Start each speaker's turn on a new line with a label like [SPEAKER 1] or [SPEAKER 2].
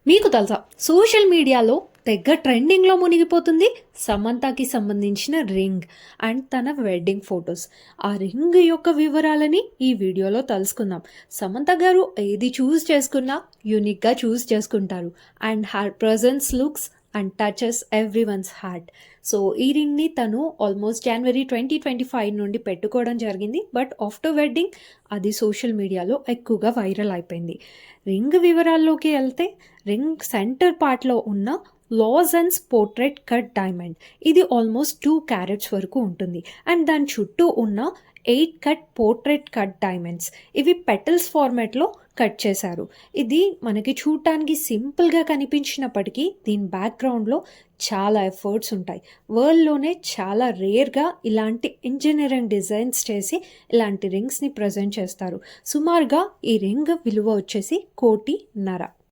[SPEAKER 1] మీకు తెలుసా సోషల్ మీడియాలో తెగ ట్రెండింగ్లో మునిగిపోతుంది సమంతకి సంబంధించిన రింగ్ అండ్ తన వెడ్డింగ్ ఫొటోస్. ఆ రింగ్ యొక్క వివరాలని ఈ వీడియోలో తెలుసుకుందాం. సమంత గారు ఏది చూస్ చేసుకున్నా యూనిక్గా చూస్ చేసుకుంటారు and her presence looks and touches every once heart. So ఈ రింగ్ని తను ఆల్మోస్ట్ జనవరి 2025 నుండి పెట్టుకోవడం జరిగింది. బట్ ఆఫ్టర్ వెడ్డింగ్ అది సోషల్ మీడియాలో ఎక్కువగా వైరల్ అయిపోయింది. రింగ్ వివరాల్లోకి వెళ్తే రింగ్ సెంటర్ పార్ట్లో ఉన్న లాజన్స్ పోర్ట్రేట్ కట్ డైమండ్, ఇది ఆల్మోస్ట్ 2 క్యారెట్స్ వరకు ఉంటుంది. అండ్ దాని చుట్టూ ఉన్న 8 కట్ పోర్ట్రేట్ కట్ డైమండ్స్, ఇవి పెటల్స్ ఫార్మాట్లో కట్ చేశారు. ఇది మనకి చూడటానికి సింపుల్గా కనిపించినప్పటికీ దీని బ్యాక్గ్రౌండ్లో చాలా ఎఫర్ట్స్ ఉంటాయి. వరల్డ్లోనే చాలా రేర్గా ఇలాంటి ఇంజనీరింగ్ డిజైన్స్ చేసి ఇలాంటి రింగ్స్ని ప్రజెంట్ చేస్తారు. సుమారుగా ఈ రింగ్ విలువ వచ్చేసి 1.5 కోటి.